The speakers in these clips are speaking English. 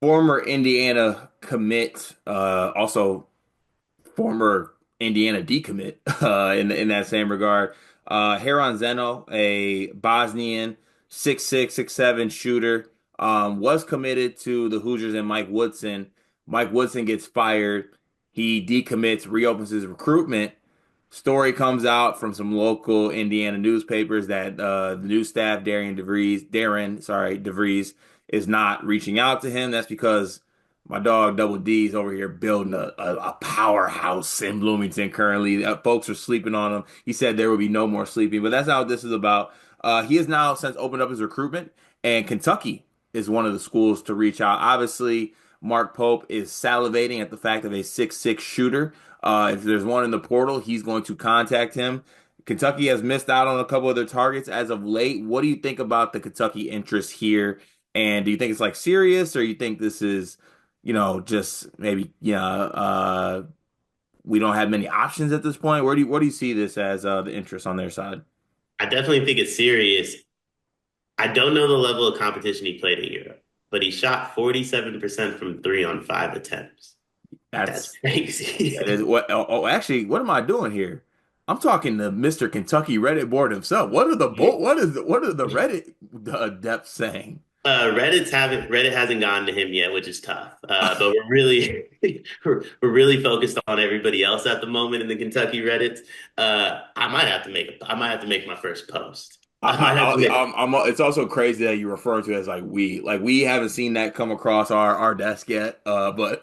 Former Indiana commit, also former Indiana decommit, in that same regard. Harun Zrno, a Bosnian 6'6", 6'7" shooter, was committed to the Hoosiers and Mike Woodson. Mike Woodson gets fired. He decommits, reopens his recruitment. Story comes out from some local Indiana newspapers that the new staff, Darren DeVries, is not reaching out to him. That's because my dog Double D's over here building a powerhouse in Bloomington currently. Folks are sleeping on him. He said there will be no more sleeping, but that's not what this is about. He has now since opened up his recruitment, and Kentucky is one of the schools to reach out. Obviously, Mark Pope is salivating at the fact of a 6'6" shooter. If there's one in the portal, he's going to contact him. Kentucky has missed out on a couple of their targets as of late. What do you think about the Kentucky interest here? And do you think it's like serious, or you think this is, just maybe, we don't have many options at this point? What do you see this as the interest on their side? I definitely think it's serious. I don't know the level of competition he played in Europe, but he shot 47% from three on 5 attempts. That's That's that is crazy. what. Oh, actually, what am I doing here? I'm talking to Mr. Kentucky Reddit board himself. What are the Reddit depths saying? Reddit hasn't gotten to him yet, which is tough. But we're really we're really focused on everybody else at the moment in the Kentucky Reddit. I might have to make my first post. I might have to make It's also crazy that you refer to it as like we haven't seen that come across our desk yet. But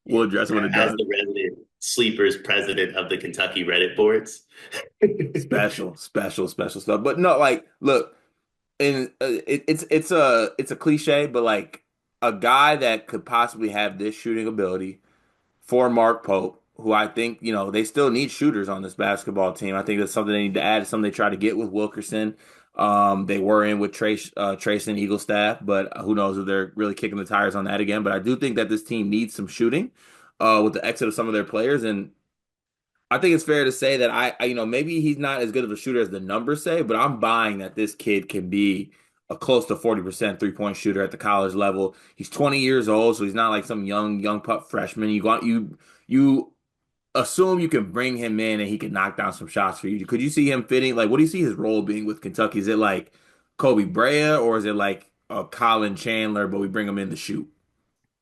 we'll address it when it as does. the resident sleepers president of the Kentucky Reddit boards. Special, special, special stuff. But no, like, look, and it's a cliche, but like a guy that could possibly have this shooting ability for Mark Pope, who I think, they still need shooters on this basketball team. I think that's something they need to add, something they try to get with Wilkerson. They were in with Trace and Eagle staff, but who knows if they're really kicking the tires on that again. But I do think that this team needs some shooting with the exit of some of their players. And I think it's fair to say that maybe he's not as good of a shooter as the numbers say, but I'm buying that this kid can be a close to 40% three-point shooter at the college level. He's 20 years old, so he's not like some young pup freshman. You assume you can bring him in and he can knock down some shots for you. Could you see him fitting? Like, what do you see his role being with Kentucky? Is it like Kobe Brea, or is it like a Colin Chandler, but we bring him in to shoot?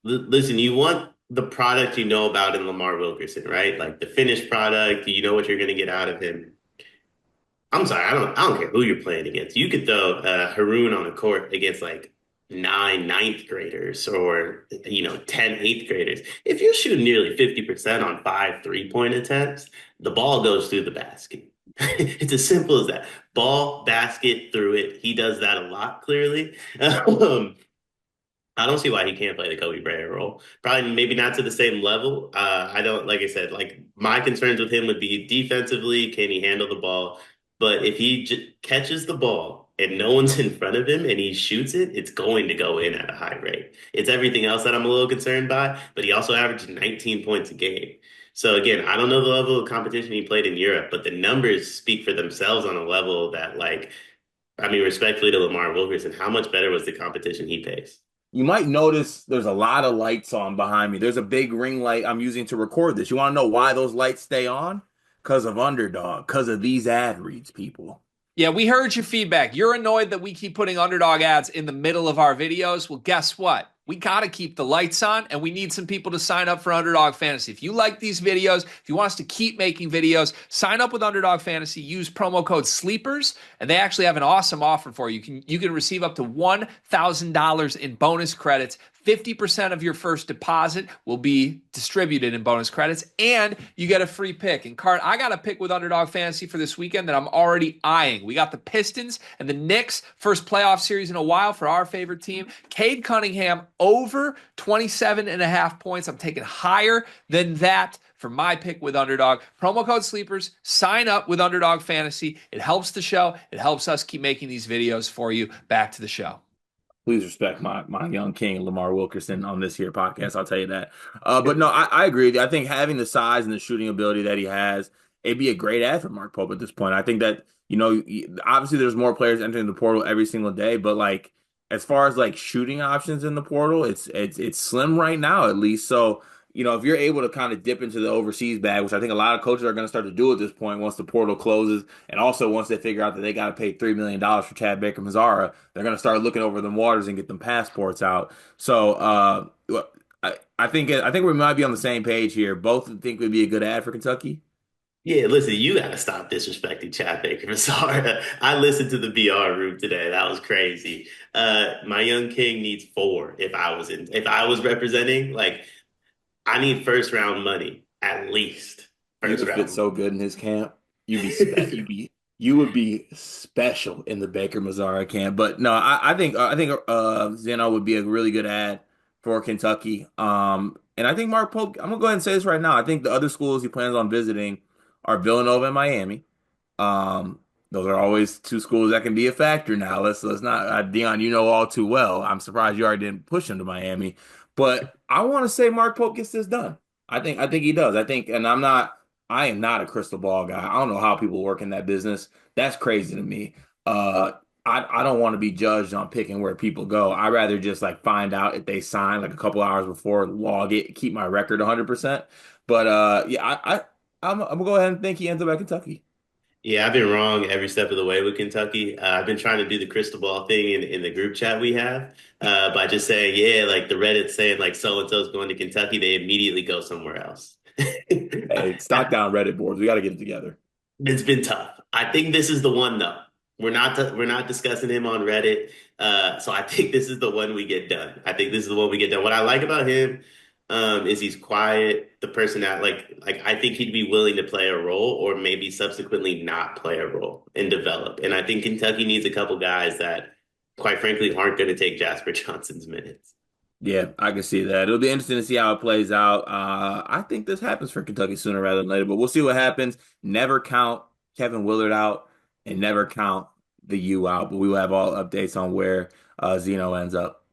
Listen, you want the product you know about in Lamar Wilkerson, right? Like the finished product, you know what you're going to get out of him. I'm sorry, I don't care who you're playing against. You could throw Harun on the court against like nine ninth graders or 10 eighth graders. If you're shooting nearly 50% on 5 3-point attempts, the ball goes through the basket. It's as simple as that. Ball, basket, through it. He does that a lot, clearly. I don't see why he can't play the Kobe Bryant role. Probably maybe not to the same level. I don't, like I said, like my concerns with him would be defensively, can he handle the ball? But if he catches the ball and no one's in front of him and he shoots it, it's going to go in at a high rate. It's everything else that I'm a little concerned by, but he also averaged 19 points a game. So again, I don't know the level of competition he played in Europe, but the numbers speak for themselves on a level that like, I mean, respectfully to Lamar Wilkerson, how much better was the competition he faced? You might notice there's a lot of lights on behind me. There's a big ring light I'm using to record this. You want to know why those lights stay on? Because of Underdog, because of these ad reads, people. Yeah, we heard your feedback. You're annoyed that we keep putting underdog ads in the middle of our videos. Well, guess what? We got to keep the lights on, and we need some people to sign up for Underdog Fantasy. If you like these videos, if you want us to keep making videos, sign up with Underdog Fantasy. Use promo code SLEEPERS, and they actually have an awesome offer for you. You can receive up to $1,000 in bonus credits. 50% of your first deposit will be distributed in bonus credits, and you get a free pick. And Cart, I got a pick with Underdog Fantasy for this weekend that I'm already eyeing. We got the Pistons and the Knicks, first playoff series in a while for our favorite team. Cade Cunningham over 27 and a half points. I'm taking higher than that for my pick with Underdog. Promo code SLEEPERS. Sign up with Underdog Fantasy. It helps the show. It helps us keep making these videos for you. Back to the show. Please respect my young king, Lamar Wilkerson, on this here podcast. I'll tell you that. But no, I agree. I think having the size and the shooting ability that he has, it'd be a great ad for Mark Pope at this point. I think that, obviously there's more players entering the portal every single day, but like as far as like shooting options in the portal, it's slim right now at least. So, if you're able to kind of dip into the overseas bag, which I think a lot of coaches are going to start to do at this point once the portal closes, and also once they figure out that they got to pay $3 million for Chad Baker Mazara, they're going to start looking over them waters and get them passports out. So, I think we might be on the same page here. Both think would be a good ad for Kentucky. Yeah, listen, you gotta stop disrespecting Chad Baker. I'm sorry. I listened to the BR room today. That was crazy. My young king needs four if I was representing, like I need first round money, at least. You First would fit round. so good in his camp. You would be special in the Baker Mazara camp. But no, I think Zeno would be a really good ad for Kentucky. And I think Mark Pope. I'm gonna go ahead and say this right now. I think the other schools he plans on visiting are Villanova and Miami. Those are always two schools that can be a factor now. Let's not Dion, you know all too well. I'm surprised you already didn't push him to Miami. But I want to say Mark Pope gets this done. I think he does. And I am not a crystal ball guy. I don't know how people work in that business. That's crazy to me. Uh I don't want to be judged on picking where people go. I rather just like find out if they sign like a couple hours before, log it, keep my record 100%. But yeah, I'm gonna go ahead and think he ends up at Kentucky. Yeah, I've been wrong every step of the way with Kentucky. I've been trying to do the crystal ball thing in the group chat we have by just saying, yeah, like the Reddit saying like so and so's going to Kentucky, they immediately go somewhere else. Hey, stock down Reddit boards. We got to get it together. It's been tough. I think this is the one though. We're not discussing him on Reddit. So I think this is the one we get done. I think this is the one we get done. What I like about him is he's quiet, the person that like I think he'd be willing to play a role or maybe subsequently not play a role and develop. And I think Kentucky needs a couple guys that quite frankly aren't going to take Jasper Johnson's minutes. Yeah, I can see that. It'll be interesting to see how it plays out. I think this happens for Kentucky sooner rather than later, but we'll see what happens. Never count Kevin Willard out and never count the U out, but we will have all updates on where Zeno ends up.